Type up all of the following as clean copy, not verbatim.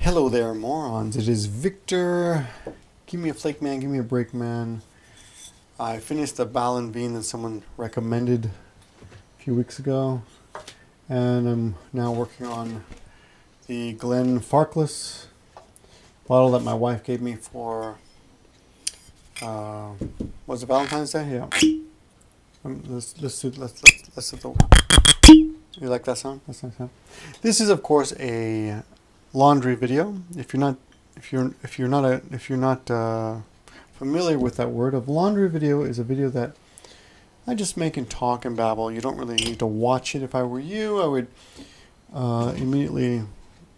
Hello there, morons. It is Victor. Give me a flake man, give me a break man. I finished a Ballon bean that someone recommended a few weeks ago, and I'm now working on the Glen Farkless bottle that my wife gave me for was it Valentine's Day? Yeah. Let's do the. You like that sound? That's nice sound. This is, of course, a laundry video. If you're not familiar with that word, a laundry video is a video that I just make and talk and babble. You don't really need to watch it. If I were you, I would immediately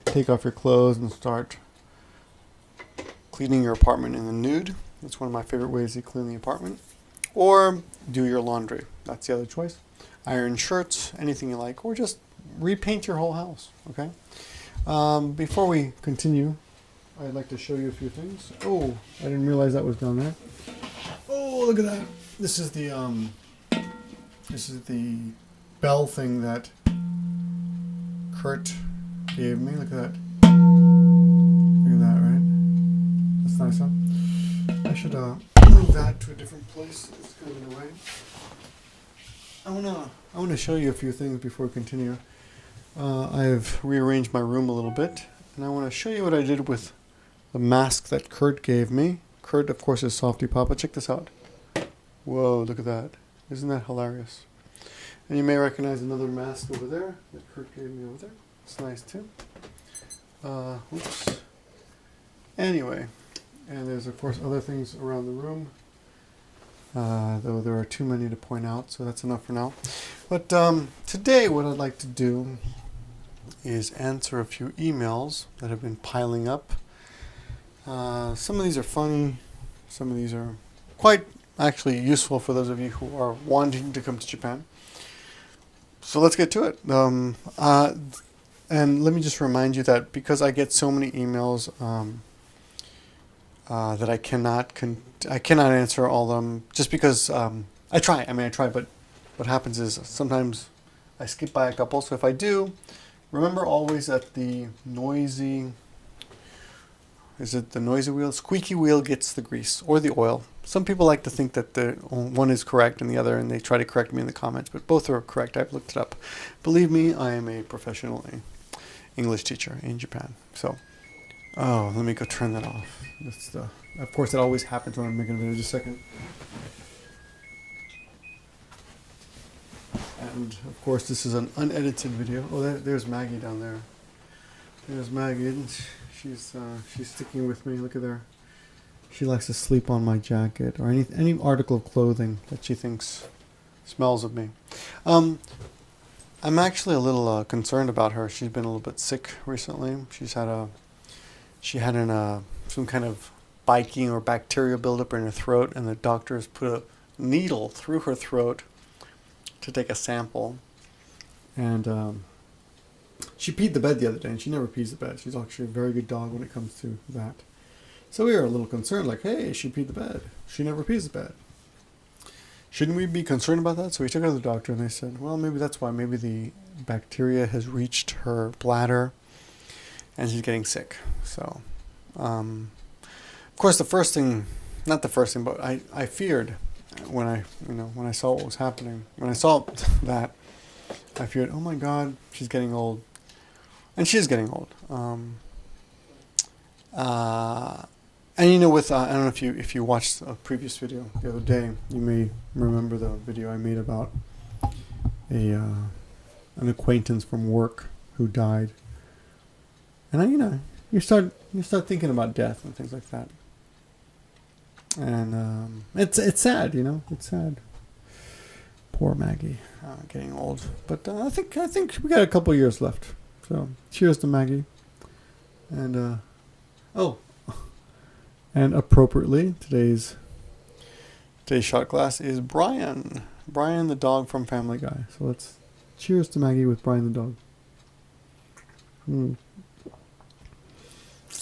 take off your clothes and start cleaning your apartment in the nude. That's one of my favorite ways to clean the apartment. Or do your laundry. That's the other choice. Iron shirts, anything you like, or just repaint your whole house. Okay. Before we continue, I'd like to show you a few things. Oh, I didn't realize that was down there. Oh, look at that! This is the bell thing that Kurt gave me. Look at that! Look at that, right? That's nice, huh? I should move that to a different place. It's kind of in the way. I wanna show you a few things before we continue. I've rearranged my room a little bit, and I want to show you what I did with the mask that Kurt gave me. Kurt, of course, is Softy Papa. Check this out. Whoa, look at that. Isn't that hilarious? And you may recognize another mask over there that Kurt gave me over there. It's nice, too. Oops. Anyway, and there's, of course, other things around the room. Though there are too many to point out, so that's enough for now. But today what I'd like to do is answer a few emails that have been piling up. Some of these are funny, some of these are quite actually useful for those of you who are wanting to come to Japan. So let's get to it. And let me just remind you that because I get so many emails that I cannot answer all of them, just because I try, but what happens is sometimes I skip by a couple. So if I do, remember always that the noisy, is it the noisy wheel? Squeaky wheel gets the grease or the oil. Some people like to think that the one is correct and the other, and they try to correct me in the comments, but both are correct. I've looked it up. Believe me, I am a professional English teacher in Japan. So, oh, let me go turn that off. That's the, of course, it always happens when I'm making a video. Just a second. And of course, this is an unedited video. Oh, there's Maggie down there. There's Maggie. And she's sticking with me. Look at her. She likes to sleep on my jacket or any article of clothing that she thinks smells of me. I'm actually a little concerned about her. She's been a little bit sick recently. She had some kind of biking or bacteria buildup in her throat, and the doctors put a needle through her throat to take a sample. And she peed the bed the other day, and she never pees the bed. She's actually a very good dog when it comes to that. So we were a little concerned, like, hey, she peed the bed. She never pees the bed. Shouldn't we be concerned about that? So we took her to the doctor, and they said, well, maybe that's why. Maybe the bacteria has reached her bladder, and she's getting sick. So, of course, the first thing, not the first thing, but I feared when I saw what was happening. When I saw that, I feared, oh my God, she's getting old, and she is getting old. And you know, with I don't know if you watched a previous video the other day, you may remember the video I made about an acquaintance from work who died. And you start thinking about death and things like that. And it's sad, it's sad. Poor Maggie, getting old. But I think we got a couple years left. So cheers to Maggie. And and appropriately, today's shot glass is Brian the dog from Family Guy. So let's cheers to Maggie with Brian the dog.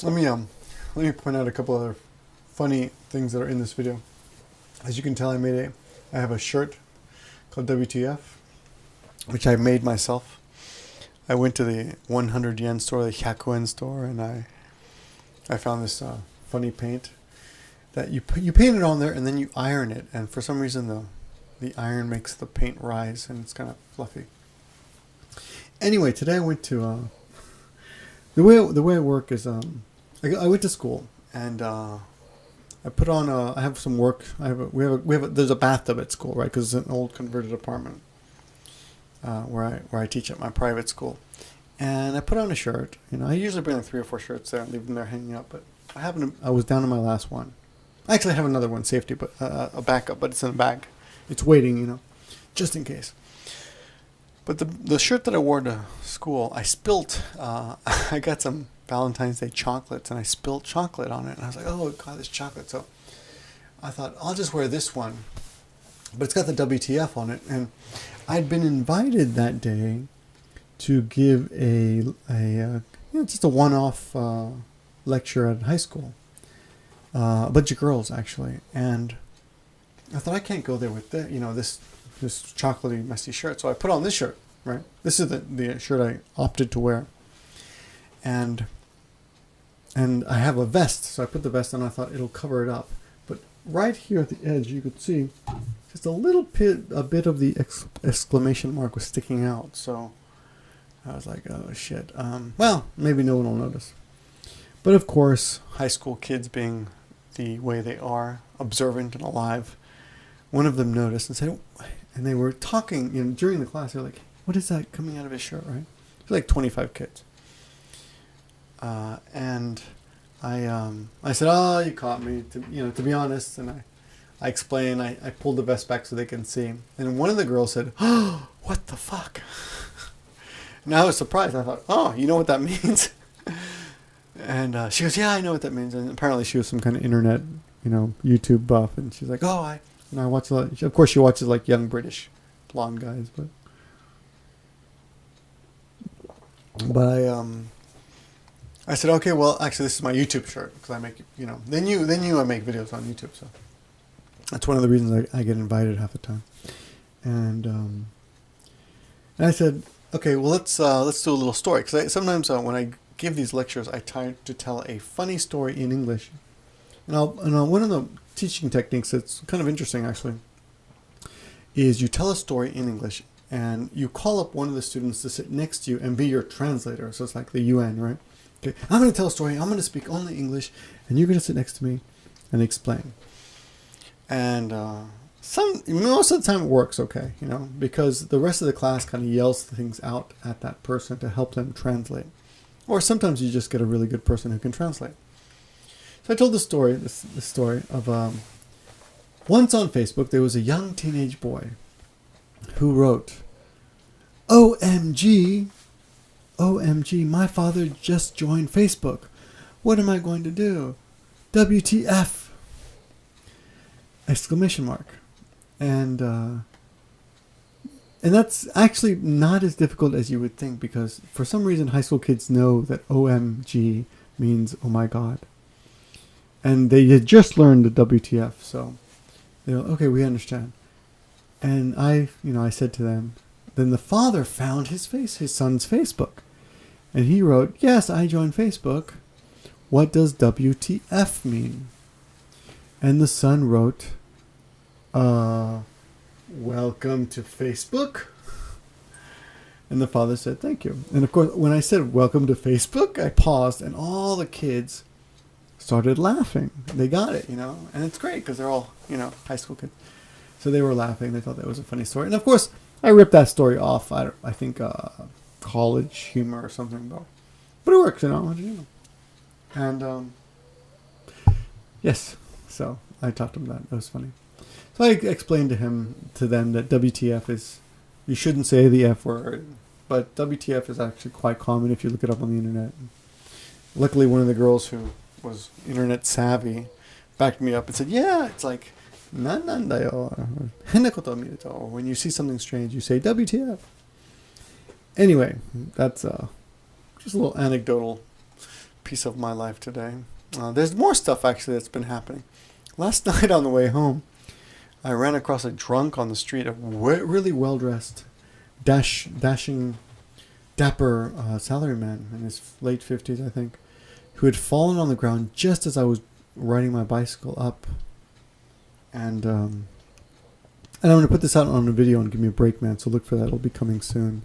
Let me point out a couple other funny things that are in this video. As you can tell, I have a shirt called WTF, which I made myself. I went to the 100 yen store, the 100 yen store, and I I found this funny paint that you paint it on there and then you iron it, and for some reason the iron makes the paint rise and it's kind of fluffy. Anyway, today I went to the way I work is I went to school and I put on I have some work. There's a bathtub at school, right? Because it's an old converted apartment where I teach at my private school. And I put on a shirt. You know, I usually bring like 3 or 4 shirts there and leave them there hanging up. But I was down to my last one. I actually have another one, safety, but a backup, but it's in a bag. It's waiting, you know, just in case. But the shirt that I wore to school, I spilt. I got some Valentine's Day chocolates and I spilled chocolate on it, and I was like, oh god, this chocolate. So I thought I'll just wear this one, but it's got the WTF on it, and I'd been invited that day to give just a one-off lecture at high school, a bunch of girls actually, and I thought I can't go there with this chocolatey messy shirt, so I put on this shirt, right? This is the shirt I opted to wear, and I have a vest, so I put the vest on. I thought it'll cover it up, but right here at the edge, you could see just a bit of the exclamation mark was sticking out. So I was like, oh shit. Well, maybe no one will notice. But of course, high school kids being the way they are, observant and alive, one of them noticed and said, and they were talking, during the class. They're like, what is that coming out of his shirt, right? It's like 25 kids. And I said, oh, you caught me, to be honest. And I explained, I pulled the vest back so they can see. And one of the girls said, oh, what the fuck? And I was surprised. I thought, oh, you know what that means? And she goes, yeah, I know what that means. And apparently she was some kind of internet, YouTube buff. And she's like, oh, I watch a lot. Of course she watches like young British blonde guys, but I said, okay, well, actually, this is my YouTube shirt because I make, I make videos on YouTube, so that's one of the reasons I get invited half the time. And I said, okay, well, let's do a little story, because sometimes when I give these lectures, I try to tell a funny story in English. And one of the teaching techniques that's kind of interesting, actually, is you tell a story in English and you call up one of the students to sit next to you and be your translator. So it's like the UN, right? Okay, I'm going to tell a story. I'm going to speak only English, and you're going to sit next to me and explain. And most of the time it works okay, because the rest of the class kind of yells things out at that person to help them translate. Or sometimes you just get a really good person who can translate. So I told this story of once on Facebook there was a young teenage boy who wrote, OMG, my father just joined Facebook. What am I going to do? WTF! Exclamation mark. And that's actually not as difficult as you would think, because for some reason high school kids know that OMG means oh my god. And they had just learned the WTF, so they're like, okay, we understand. And I said to them, then the father found his son's Facebook. And he wrote, yes, I joined Facebook. What does WTF mean? And the son wrote, welcome to Facebook. And the father said, thank you. And of course, when I said welcome to Facebook, I paused and all the kids started laughing. They got it, and it's great because they're all, high school kids. So they were laughing. They thought that was a funny story. And of course, I ripped that story off. I think college humor or something, but it works, And yes, so I talked to him that. It was funny. So I explained to them that WTF is, you shouldn't say the F word, but WTF is actually quite common if you look it up on the internet. Luckily, one of the girls who was internet savvy backed me up and said, yeah, it's like, nan dayo, henna koto miru to, or when you see something strange, you say WTF. Anyway, that's just a little anecdotal piece of my life today. There's more stuff actually that's been happening. Last night on the way home, I ran across a drunk on the street, a really well-dressed, dashing, dapper salaryman in his late 50s, I think, who had fallen on the ground just as I was riding my bicycle up. And I'm going to put this out on a video on Give Me a Break Man, so look for that. It'll be coming soon.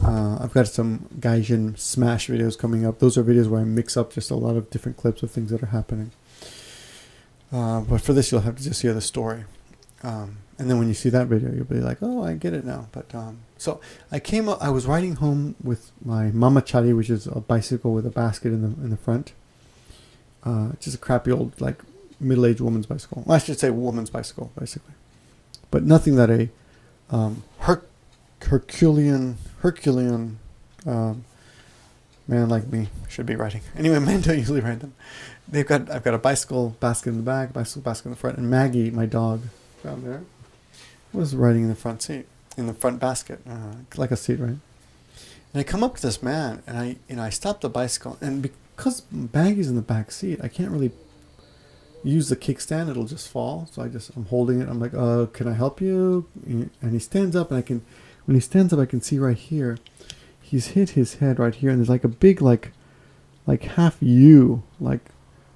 I've got some Gaijin Smash videos coming up. Those are videos where I mix up just a lot of different clips of things that are happening. But for this, you'll have to just hear the story. And then when you see that video, you'll be like, oh, I get it now. But so I was riding home with my mamachari, which is a bicycle with a basket in the front. Just a crappy old, like, middle-aged woman's bicycle. Well, I should say woman's bicycle, basically. But nothing that a Herculean man like me should be riding. Anyway, men don't usually ride them. I've got a bicycle basket in the back, bicycle basket in the front, and Maggie, my dog, down there, was riding in the front seat, in the front basket, like a seat, right? And I come up to this man, and I stop the bicycle, and because Maggie's in the back seat, I can't really use the kickstand; it'll just fall. So I'm holding it. I'm like, can I help you? And he stands up, and when he stands up, I can see right here, he's hit his head right here, and there's like a big like half U, like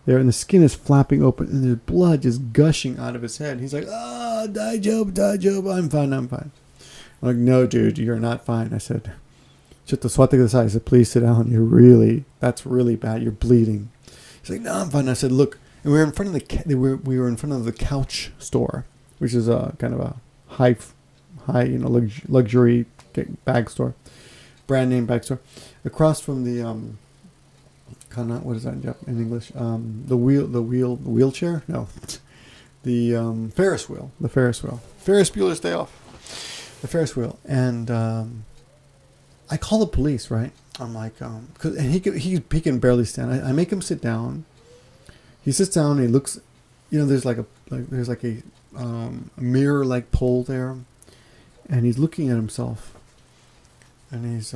there, and the skin is flapping open, and there's blood just gushing out of his head. He's like, daijoubu, I'm fine. I'm like, no, dude, you're not fine. I said, "Chotto suwatte kudasai." I said, please sit down. That's really bad. You're bleeding. He's like, no, I'm fine. I said, look, and we were in front of the couch store, which is a kind of a high, luxury bag store, brand name bag store, across from the what is that in English? The wheelchair? No, the Ferris wheel. The Ferris wheel. Ferris Bueller's Day Off. The Ferris wheel, and I call the police. Right? I'm like, and he can barely stand. I make him sit down. He sits down. And he looks. There's like a mirror like pole there. And he's looking at himself, and he's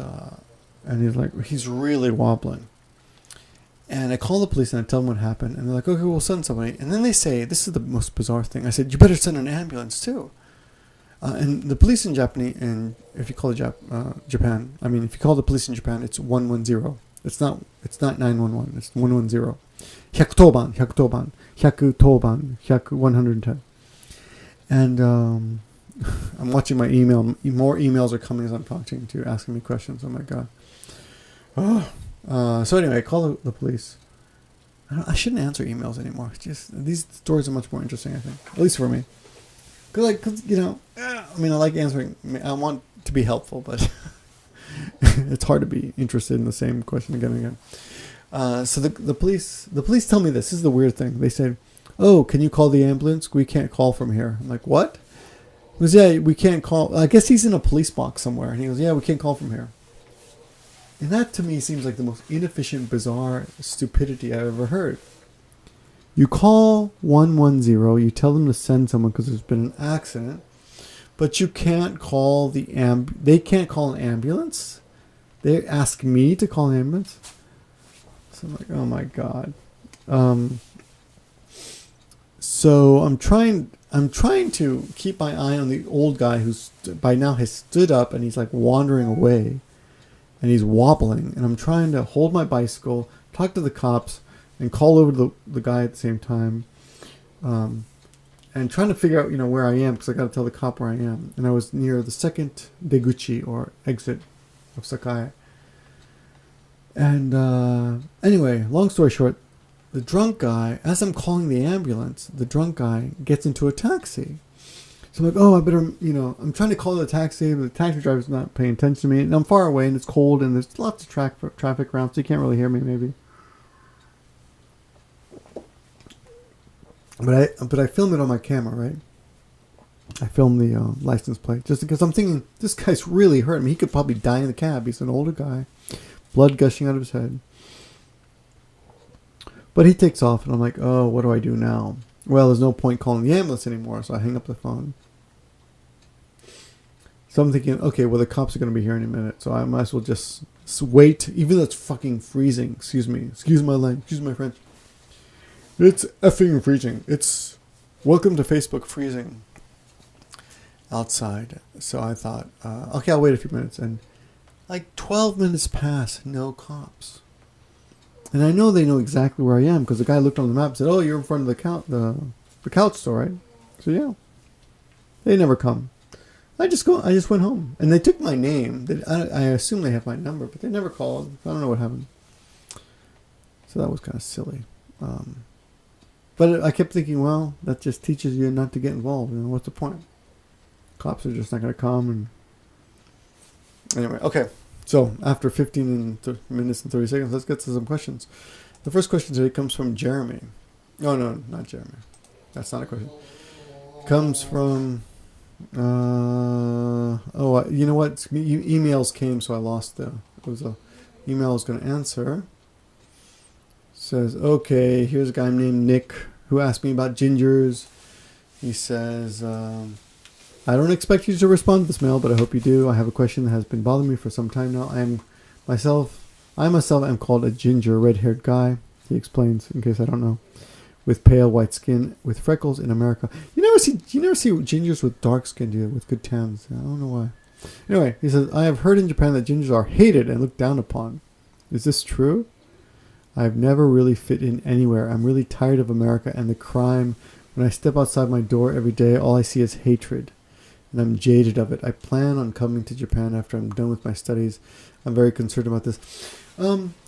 really wobbling. And I call the police and I tell them what happened, and they're like, okay, we'll send somebody. And then they say, this is the most bizarre thing. I said, you better send an ambulance too. And the police in Japanese, and if you call it Japan, if you call the police in Japan, it's 110. It's not 911. It's 110. 110. And I'm watching my email. More emails are coming as I'm talking to you, asking me questions. Oh my god. So anyway, I call the police. I shouldn't answer emails anymore. These stories are much more interesting, I think, at least for me. Cause I like answering. I want to be helpful, but it's hard to be interested in the same question again and again. So the police tell me this. This is the weird thing. They said, "Oh, can you call the ambulance? We can't call from here." I'm like, "What?" He goes, "Yeah, we can't call." I guess he's in a police box somewhere, and he goes, "Yeah, we can't call from here." And that to me seems like the most inefficient, bizarre stupidity I've ever heard. You call 110, you tell them to send someone because there's been an accident, but you can't call they can't call an ambulance? They ask me to call an ambulance? So I'm like, oh my god. So I'm trying to keep my eye on the old guy who's by now has stood up and he's like wandering away. And he's wobbling, and I'm trying to hold my bicycle, talk to the cops, and call over the guy at the same time, and trying to figure out where I am because I got to tell the cop where I am. And I was near the second deguchi or exit of Sakai. And anyway, long story short, the drunk guy, as I'm calling the ambulance, the drunk guy gets into a taxi. So I'm like, oh, I better, I'm trying to call the taxi, but the taxi driver's not paying attention to me, and I'm far away, and it's cold, and there's lots of traffic around, so you can't really hear me, maybe. But I film it on my camera, right? I film the license plate, just because I'm thinking, this guy's really hurt. He could probably die in the cab. He's an older guy, blood gushing out of his head. But he takes off, and I'm like, oh, what do I do now? Well, there's no point calling the ambulance anymore, so I hang up the phone. So I'm thinking, okay, well, the cops are going to be here in a minute, so I might as well just wait, even though it's fucking freezing. Excuse me. Excuse my language. Excuse my French. It's effing freezing. It's welcome to Facebook freezing outside. So I thought, okay, I'll wait a few minutes. And like 12 minutes pass, no cops. And I know they know exactly where I am because the guy looked on the map and said, "Oh, you're in front of the couch store, right?" So yeah, they never come. I just went home, and they took my name. I assume they have my number, but they never called. I don't know what happened. So that was kind of silly. But I kept thinking, well, that just teaches you not to get involved. You know, what's the point? Cops are just not going to come. And anyway, okay. So after 15 minutes and 30 seconds, let's get to some questions. The first question today comes from Jeremy. Oh, no, not Jeremy. That's not a question. Comes from... you know what? Emails came, so I lost the... It was a email I was going to answer. Says, okay, here's a guy named Nick who asked me about gingers. He says, I don't expect you to respond to this mail, but I hope you do. I have a question that has been bothering me for some time now. I myself am called a ginger, red-haired guy. He explains, in case I don't know, with pale white skin, with freckles in America. You never see gingers with dark skin, do you? With good tans. I don't know why. Anyway, he says, I have heard in Japan that gingers are hated and looked down upon. Is this true? I've never really fit in anywhere. I'm really tired of America and the crime. When I step outside my door every day, all I see is hatred. And I'm jaded of it. I plan on coming to Japan after I'm done with my studies. I'm very concerned about this.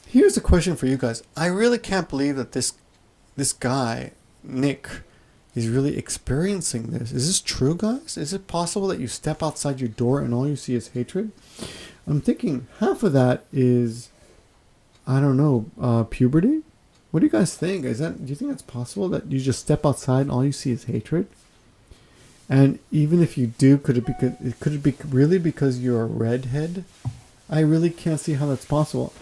Here's a question for you guys. I really can't believe that this guy, Nick, is really experiencing this. Is this true, guys? Is it possible that you step outside your door and all you see is hatred? I'm thinking half of that is... I don't know, puberty? What do you guys think? Do you think it's possible that you just step outside and all you see is hatred? And even if you do, could it be really because you're a redhead? I really can't see how that's possible.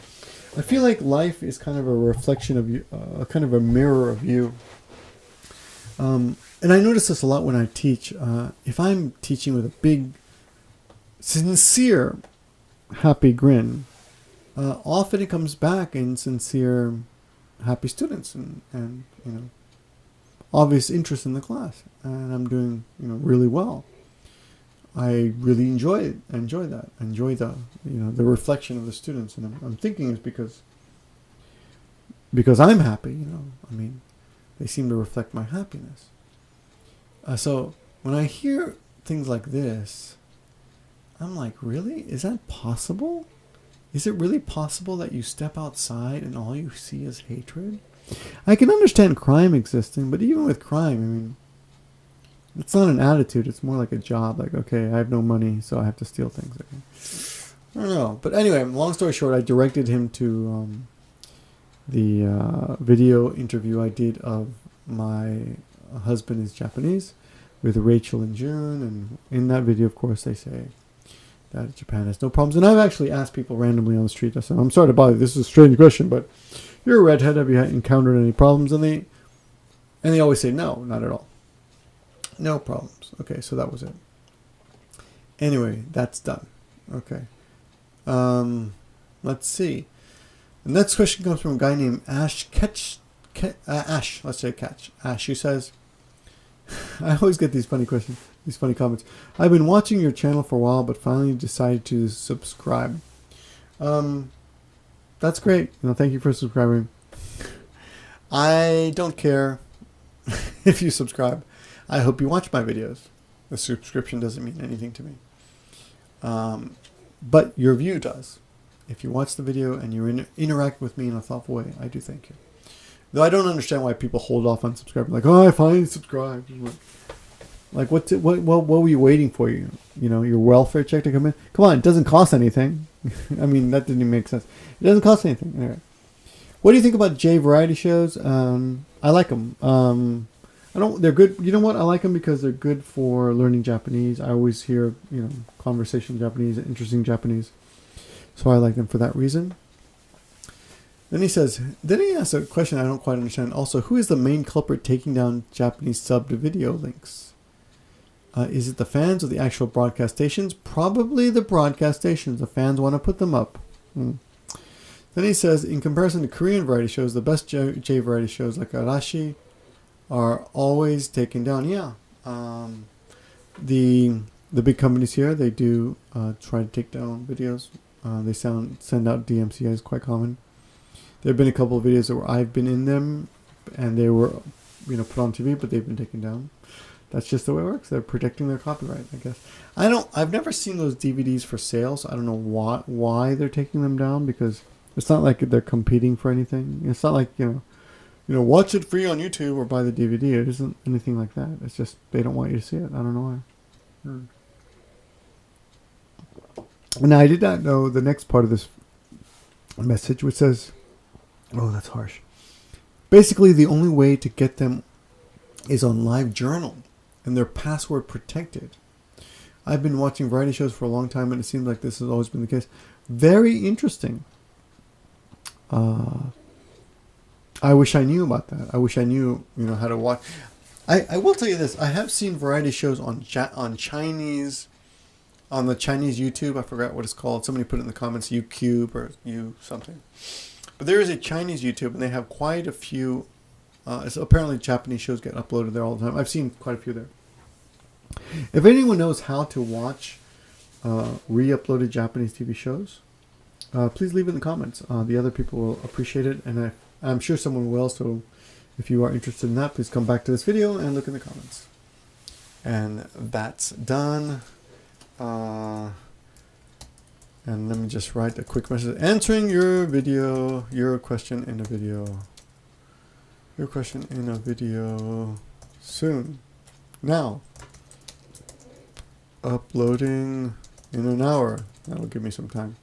I feel like life is kind of a reflection of you, kind of a mirror of you. And I notice this a lot when I teach. If I'm teaching with a big, sincere, happy grin, often it comes back in sincere, happy students and you know, obvious interest in the class, and I'm doing really well. I really enjoy it. I enjoy that. I enjoy the the reflection of the students, and I'm thinking it's because I'm happy. I mean, they seem to reflect my happiness. So when I hear things like this, I'm like, really? Is that possible? Is it really possible that you step outside and all you see is hatred? I can understand crime existing, but even with crime, I mean, it's not an attitude. It's more like a job. Like, okay, I have no money, so I have to steal things. Okay. I don't know. But anyway, long story short, I directed him to the video interview I did of my husband is Japanese with Rachel and June. And in that video, of course, they say that Japan has no problems. And I've actually asked people randomly on the street. I said, I'm sorry to bother you. This is a strange question, but you're a redhead. Have you encountered any problems? And they always say, no, not at all. No problems. Okay, so that was it. Anyway, that's done. Okay. Let's see. The next question comes from a guy named Ash. Ash, let's say Catch. Ash, who says, I always get these funny questions, these funny comments. I've been watching your channel for a while, but finally decided to subscribe. That's great. Thank you for subscribing. I don't care if you subscribe. I hope you watch my videos. The subscription doesn't mean anything to me. But your view does. If you watch the video and you interact with me in a thoughtful way, I do thank you. Though I don't understand why people hold off on subscribing. Like, oh, I finally subscribed. Like, what were you waiting for? Your welfare check to come in? Come on, it doesn't cost anything. I mean, that didn't even make sense. It doesn't cost anything. Anyway. What do you think about J variety shows? I like them. They're good. You know what? I like them because they're good for learning Japanese. I always hear, conversational Japanese, interesting Japanese. So I like them for that reason. Then he asks a question I don't quite understand. Also, who is the main culprit taking down Japanese subbed video links? Is it the fans or the actual broadcast stations? Probably the broadcast stations. The fans want to put them up. Then he says, in comparison to Korean variety shows, the best J variety shows like Arashi are always taken down. Yeah. The big companies here, they do try to take down videos. They send out DMCAs, quite common. There have been a couple of videos where I've been in them, and they were, put on TV, but they've been taken down. That's just the way it works. They're protecting their copyright, I guess. I've never seen those DVDs for sale, so I don't know why they're taking them down, because it's not like they're competing for anything. It's not like, watch it free on YouTube or buy the DVD. It isn't anything like that. It's just they don't want you to see it. I don't know why. Now, I did not know the next part of this message, which says, oh, that's harsh. Basically, the only way to get them is on LiveJournal, and they're password protected. I've been watching variety shows for a long time, and it seems like this has always been the case. Very interesting. I wish I knew about that. I wish I knew, how to watch. I will tell you this. I have seen variety shows on Chinese, on the Chinese YouTube. I forgot what it's called. Somebody put it in the comments, YouCube or You something. But there is a Chinese YouTube, and they have quite a few. So apparently Japanese shows get uploaded there all the time. I've seen quite a few there. If anyone knows how to watch re-uploaded Japanese TV shows, please leave it in the comments. The other people will appreciate it, and I'm sure someone will. So if you are interested in that, please come back to this video and look in the comments. And that's done. And let me just write a quick message. Answering your question in a video. Your question in a video soon. Now. Uploading in an hour. That'll give me some time.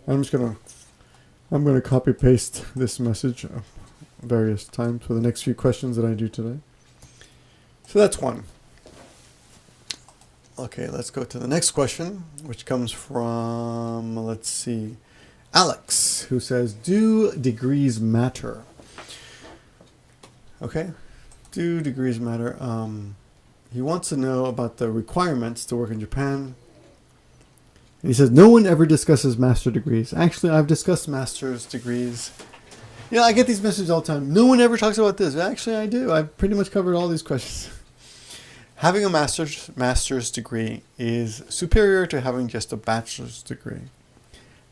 I'm gonna copy paste this message various times for the next few questions that I do today. So that's one. Okay, let's go to the next question, which comes from, let's see, Alex, who says, do degrees matter? Okay, do degrees matter? He wants to know about the requirements to work in Japan. And he says, no one ever discusses master degrees. Actually, I've discussed master's degrees. I get these messages all the time. No one ever talks about this. Actually, I do. I've pretty much covered all these questions. Having a master's degree is superior to having just a bachelor's degree.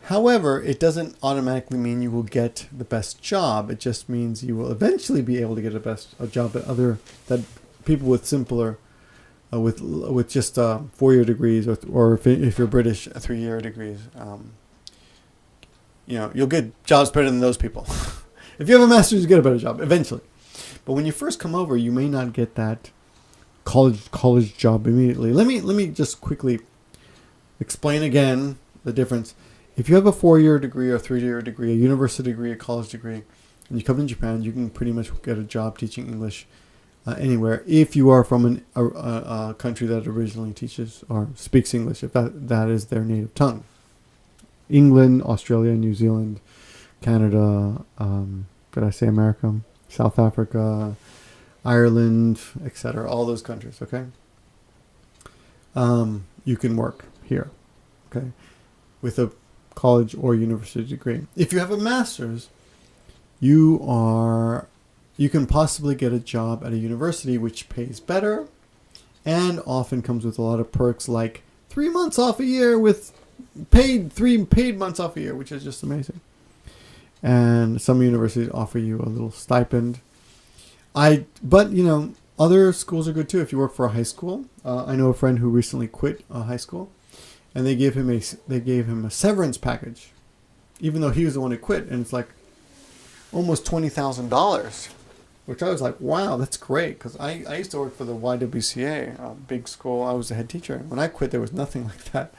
However, it doesn't automatically mean you will get the best job. It just means you will eventually be able to get a job that people with simpler, with just 4-year degrees, or if you're British, 3-year degrees. You'll get jobs better than those people. If you have a master's, you get a better job eventually. But when you first come over, you may not get that college job immediately. Let me just quickly explain again the difference. If you have a 4-year degree or 3-year degree, a university degree, a college degree, and you come to Japan, you can pretty much get a job teaching English anywhere if you are from a country that originally teaches or speaks English, if that is their native tongue. England, Australia, New Zealand, Canada, did I say America? South Africa, Ireland, etc. All those countries, okay? You can work here, okay, with a college or university degree. If you have a master's, you can possibly get a job at a university which pays better and often comes with a lot of perks, like 3 months off a year with three paid months off a year, which is just amazing. And some universities offer you a little stipend. But other schools are good too. If you work for a high school, I know a friend who recently quit high school, and they gave him a severance package, even though he was the one who quit, and it's like almost $20,000, which I was like, wow, that's great, because I used to work for the YWCA, a big school. I was the head teacher. When I quit, there was nothing like that.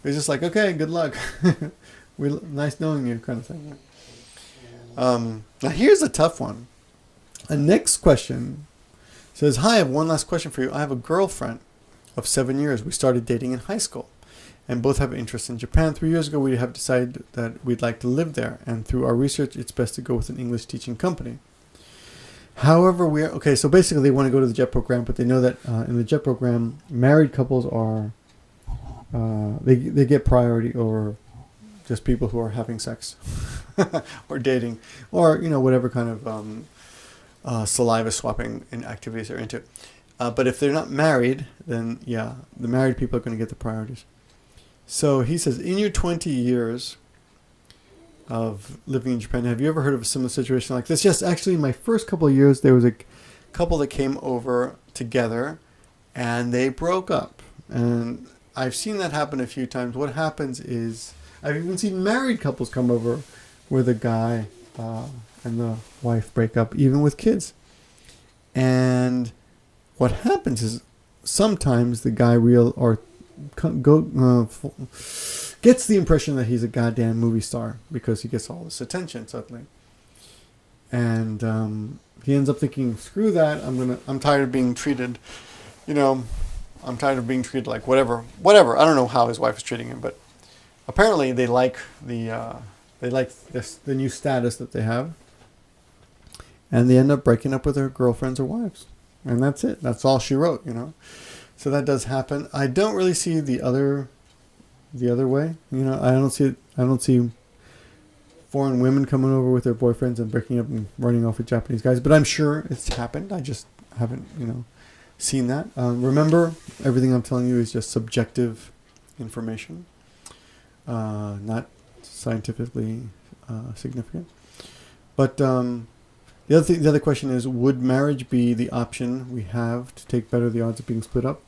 It was just like, okay, good luck. Nice knowing you, kind of thing. Now here's a tough one. The next question says, hi, I have one last question for you. I have a girlfriend of 7 years. We started dating in high school and both have interest in Japan. 3 years ago, we have decided that we'd like to live there. And through our research, it's best to go with an English teaching company. However, okay, so basically they want to go to the JET program, but they know that in the JET program, married couples are, they get priority over just people who are having sex or dating or, whatever kind of saliva swapping and activities they're into. But if they're not married, then yeah, the married people are going to get the priorities. So he says, in your 20 years, of living in Japan. Have you ever heard of a similar situation like this? Yes, actually, in my first couple of years, there was a couple that came over together, and they broke up. And I've seen that happen a few times. What happens is, I've even seen married couples come over where the guy and the wife break up, even with kids. And what happens is sometimes the guy gets the impression that he's a goddamn movie star because he gets all this attention suddenly, and he ends up thinking, "Screw that! I'm tired of being treated, I'm tired of being treated like whatever. I don't know how his wife is treating him, but apparently they like the new status that they have, and they end up breaking up with their girlfriends or wives, and that's it. That's all she wrote, So that does happen. I don't really see the other way. I don't see foreign women coming over with their boyfriends and breaking up and running off with Japanese guys. But I'm sure it's happened. I just haven't, seen that. Remember, everything I'm telling you is just subjective information, not scientifically significant. But the other question is, would marriage be the option we have to take better the odds of being split up?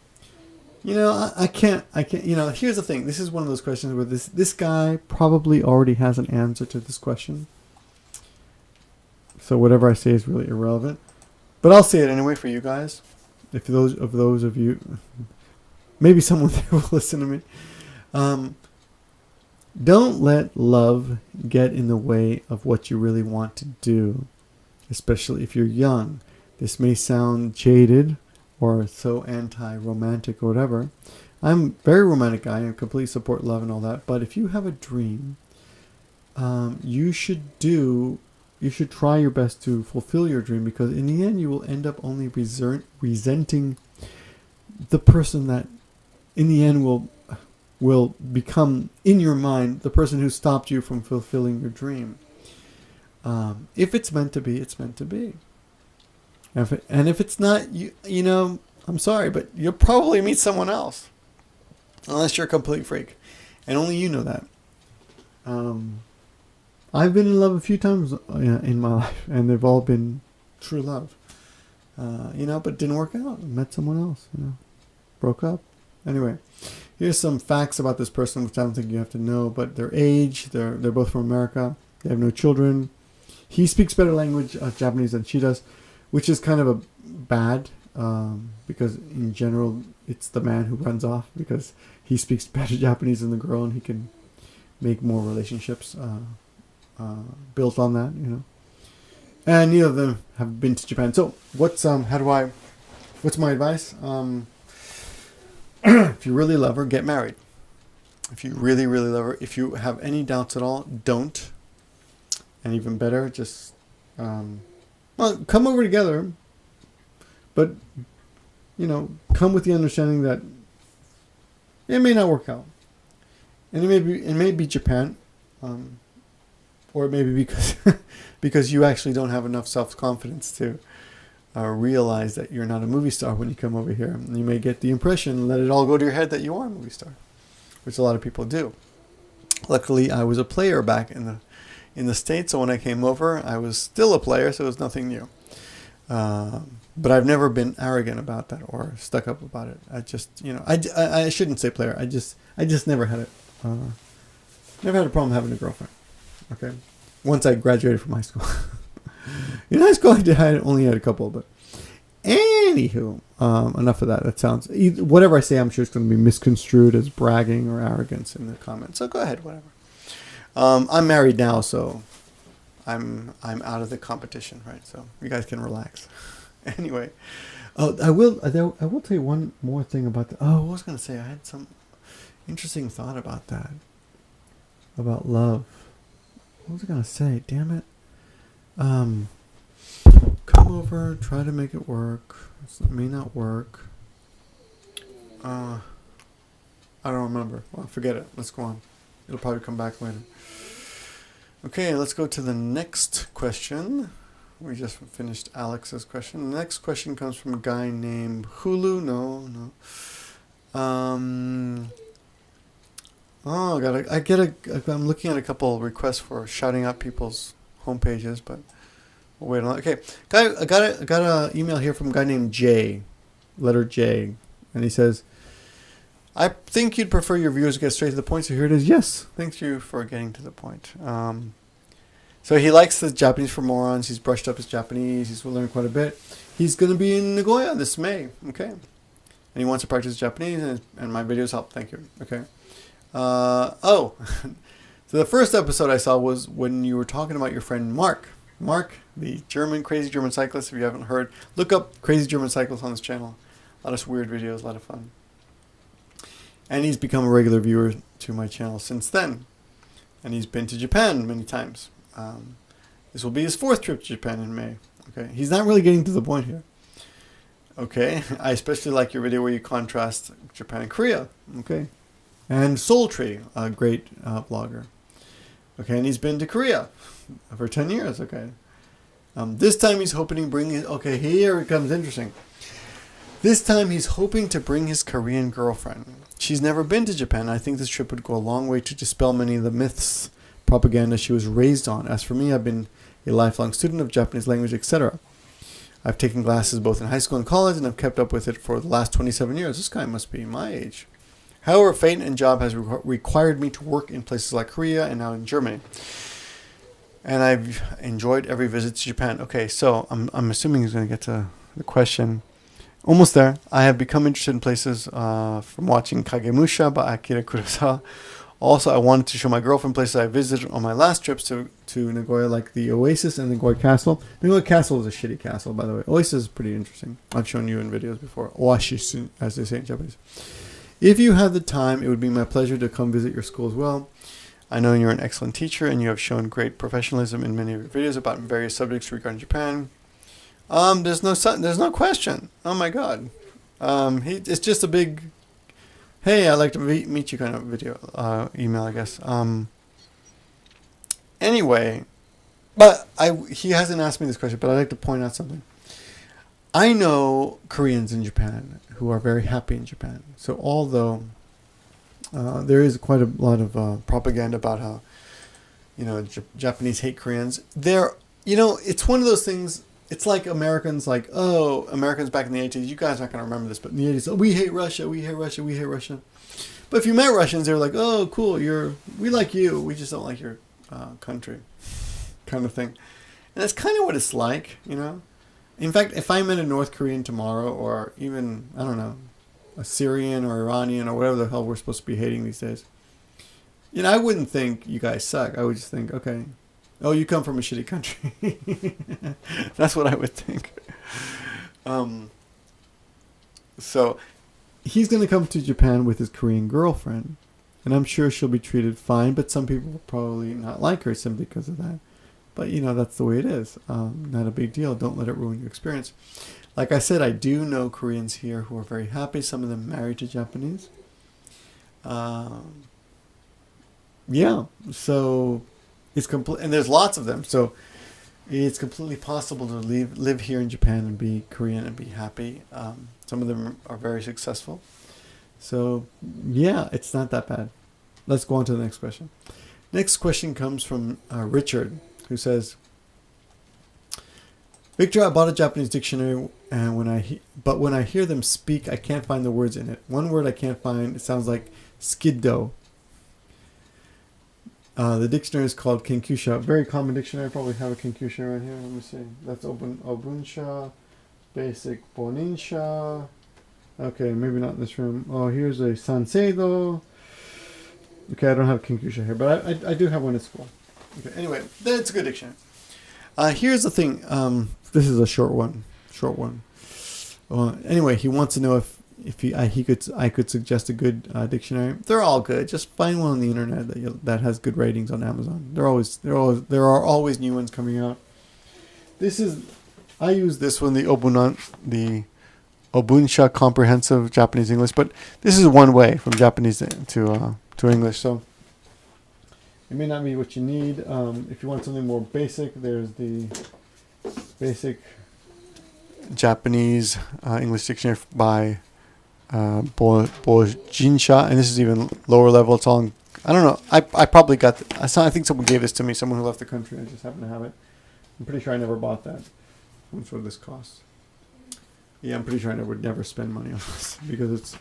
I can't, here's the thing. This is one of those questions where this guy probably already has an answer to this question. So whatever I say is really irrelevant. But I'll say it anyway for you guys. If those of you, maybe someone there will listen to me. Don't let love get in the way of what you really want to do, especially if you're young. This may sound jaded or so anti-romantic or whatever. I'm a very romantic guy and completely support love and all that. But if you have a dream, you should try your best to fulfill your dream, because in the end you will end up only resenting the person that in the end will become, in your mind, the person who stopped you from fulfilling your dream. If it's meant to be, it's meant to be. And if it's not, I'm sorry, but you'll probably meet someone else. Unless you're a complete freak. And only you know that. I've been in love a few times in my life, and they've all been true love. But it didn't work out. I met someone else, broke up. Anyway, here's some facts about this person, which I don't think you have to know, but their age, they're both from America. They have no children. He speaks better language, Japanese, than she does, which is kind of a bad, because in general, it's the man who runs off because he speaks better Japanese than the girl, and he can make more relationships built on that, And neither of them have been to Japan. So what's my advice? If you really love her, get married. If you really, really love her, if you have any doubts at all, don't. And even better, just come over together, but come with the understanding that it may not work out, and it may be Japan, or it may be because you actually don't have enough self-confidence to realize that you're not a movie star when you come over here. And you may get the impression, let it all go to your head, that you are a movie star, which a lot of people do. Luckily, I was a player back in the States, so when I came over, I was still a player, so it was nothing new. But I've never been arrogant about that or stuck up about it. I just, I shouldn't say player. I just never had it. Never had a problem having a girlfriend. Okay, once I graduated from high school. In high school, I only had a couple, but anywho, enough of that. That sounds, whatever I say, I'm sure it's going to be misconstrued as bragging or arrogance in the comments. So go ahead, whatever. I'm married now, so I'm out of the competition, right? So you guys can relax. Anyway, I will tell you one more thing about that. Oh, I was going to say, I had some interesting thought about that, about love. What was I going to say? Damn it. Come over, try to make it work. It may not work. I don't remember. Well, forget it. Let's go on. It'll probably come back later. Okay, let's go to the next question. We just finished Alex's question. The next question comes from a guy named Hulu. No. Oh, I'm looking at a couple requests for shouting out people's home pages, but we'll wait on that. Okay, I got a email here from a guy named J, letter J, and he says, I think you'd prefer your viewers get straight to the point, so here it is. Yes, thank you for getting to the point. So he likes the Japanese for Morons. He's brushed up his Japanese. He's learned quite a bit. He's going to be in Nagoya this May. Okay. And he wants to practice Japanese, and my videos help. Thank you. Okay. So the first episode I saw was when you were talking about your friend Mark. Mark, the crazy German cyclist. If you haven't heard, look up Crazy German Cyclist on this channel. A lot of weird videos, a lot of fun. And he's become a regular viewer to my channel since then. And he's been to Japan many times. This will be his 4th trip to Japan in May. Okay, he's not really getting to the point here. Okay, I especially like your video where you contrast Japan and Korea. Okay, and Soul Tree, a great vlogger. Okay, and he's been to Korea for 10 years. Okay, this time he's hoping to bring his. Okay, here it comes interesting. This time he's hoping to bring his Korean girlfriend. She's never been to Japan. I think this trip would go a long way to dispel many of the myths, propaganda she was raised on. As for me, I've been a lifelong student of Japanese language, etc. I've taken classes both in high school and college, and I've kept up with it for the last 27 years. This guy must be my age. However, fate and job has required me to work in places like Korea and now in Germany. And I've enjoyed every visit to Japan. Okay, so I'm assuming he's going to get to the question. Almost there. I have become interested in places from watching Kagemusha by Akira Kurosawa. Also, I wanted to show my girlfriend places I visited on my last trips to Nagoya, like the Oasis and Nagoya Castle. Nagoya Castle is a shitty castle, by the way. Oasis is pretty interesting. I've shown you in videos before. Oyajis, as they say in Japanese. If you have the time, it would be my pleasure to come visit your school as well. I know you're an excellent teacher, and you have shown great professionalism in many of your videos about various subjects regarding Japan. There's no question. Oh my God. It's just a big, hey, I'd like to meet you kind of video, email, I guess. Anyway, but he hasn't asked me this question, but I'd like to point out something. I know Koreans in Japan who are very happy in Japan. So although there is quite a lot of propaganda about how, Japanese hate Koreans, it's one of those things. It's like Americans, Americans back in the 80s, you guys aren't going to remember this, but in the 80s, we hate Russia, we hate Russia, we hate Russia. But if you met Russians, they were like, oh, cool, we like you, we just don't like your country, kind of thing. And that's kind of what it's like, In fact, if I met a North Korean tomorrow, or even, I don't know, a Syrian or Iranian or whatever the hell we're supposed to be hating these days, I wouldn't think you guys suck. I would just think, okay, oh, you come from a shitty country. That's what I would think. So he's going to come to Japan with his Korean girlfriend. And I'm sure she'll be treated fine. But some people will probably not like her simply because of that. But, that's the way it is. Not a big deal. Don't let it ruin your experience. Like I said, I do know Koreans here who are very happy. Some of them married to Japanese. Yeah. So it's complete, and there's lots of them. So it's completely possible to live here in Japan and be Korean and be happy. Some of them are very successful. So yeah, it's not that bad. Let's go on to the next question. Next question comes from Richard, who says, Victor, I bought a Japanese dictionary, and when I hear them speak, I can't find the words in it. One word I can't find. It sounds like skiddo. The dictionary is called Kenkyusha. Very common dictionary. I probably have a Kenkyusha right here. Let me see. That's Obunsha, Basic Boninsha. Okay, maybe not in this room. Oh, here's a Sanseido. Okay, I don't have Kenkyusha here, but I do have one at school. Okay, anyway, that's a good dictionary. Here's the thing. This is a short one. Anyway, he wants to know if I could suggest a good dictionary. They're all good. Just find one on the internet that has good ratings on Amazon. There are always new ones coming out. I use this one, the Obunsha Comprehensive Japanese English, but this is one way from Japanese to English. So it may not be what you need. If you want something more basic, there's the Basic Japanese English Dictionary by Bojinsha, and this is even lower level. It's all I don't know. I probably got. I think someone gave this to me. Someone who left the country. I just happened to have it. I'm pretty sure I never bought that. How much would this cost? Yeah, I'm pretty sure I would never spend money on this because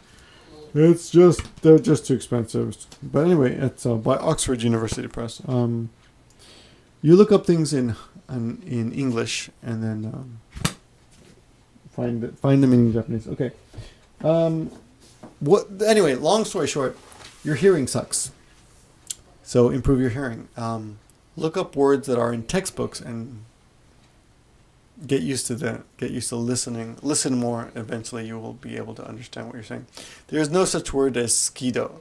they're just too expensive. But anyway, it's by Oxford University Press. You look up things in English and then find them in Japanese. Okay. Anyway, long story short, your hearing sucks. So improve your hearing. Look up words that are in textbooks and get used to listening. Listen more. Eventually, you will be able to understand what you're saying. There is no such word as skido.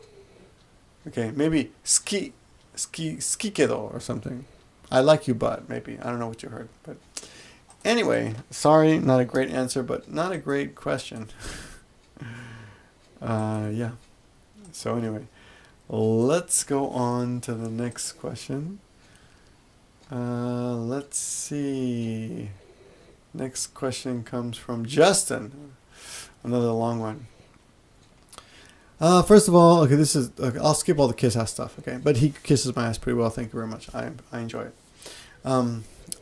Okay, maybe skikedo or something. I like you, but maybe. I don't know what you heard. But anyway, sorry, not a great answer, but not a great question. Yeah. So anyway, let's go on to the next question. Let's see. Next question comes from Justin. Another long one. First of all, okay, I'll skip all the kiss ass stuff, okay? But he kisses my ass pretty well. Thank you very much. I enjoy it.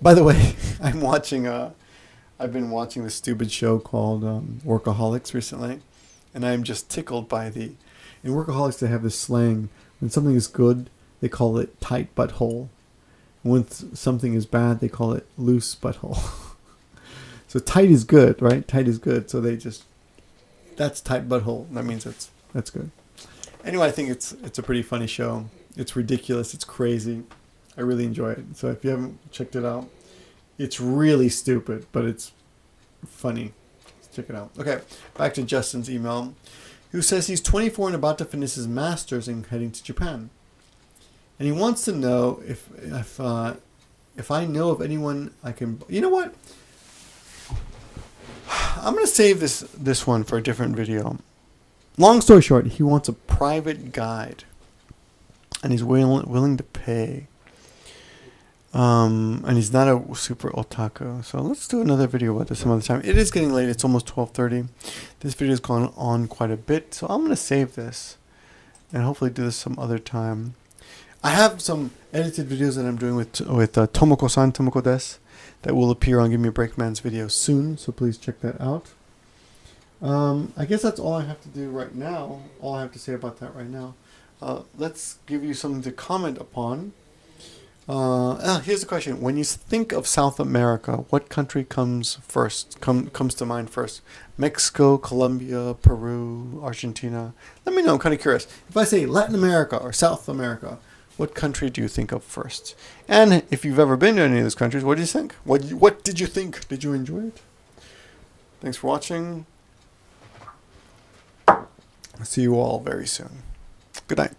By the way, I've been watching this stupid show called Workaholics recently, and I'm just tickled by in Workaholics they have this slang. When something is good, they call it tight butthole. When something is bad, they call it loose butthole. So tight is good, right? Tight is good. So that's tight butthole. That means that's good. Anyway, I think it's a pretty funny show. It's ridiculous. It's crazy. I really enjoy it. So if you haven't checked it out, it's really stupid, but it's funny. Let's check it out. Okay, back to Justin's email, who says he's 24 and about to finish his master's and heading to Japan. And he wants to know if I know of anyone I can. You know what? I'm gonna save this one for a different video. Long story short, he wants a private guide, and he's willing to pay. And he's not a super otaku, so let's do another video about this some other time. It is getting late. It's almost 12:30. This video has gone on quite a bit, so I'm gonna save this and hopefully do this some other time. I have some edited videos that I'm doing with Tomoko-san, Tomoko Desu, that will appear on gimmeabreakman's video soon, so please check that out. I guess that's all I have to do right now. All I have to say about that right now. Let's give you something to comment upon. Here's the question. When you think of South America, what country comes to mind first? Mexico, Colombia, Peru, Argentina? Let me know. I'm kind of curious. If I say Latin America or South America, what country do you think of first? And if you've ever been to any of those countries, what do you think? What did you think? Did you enjoy it? Thanks for watching. I'll see you all very soon. Good night.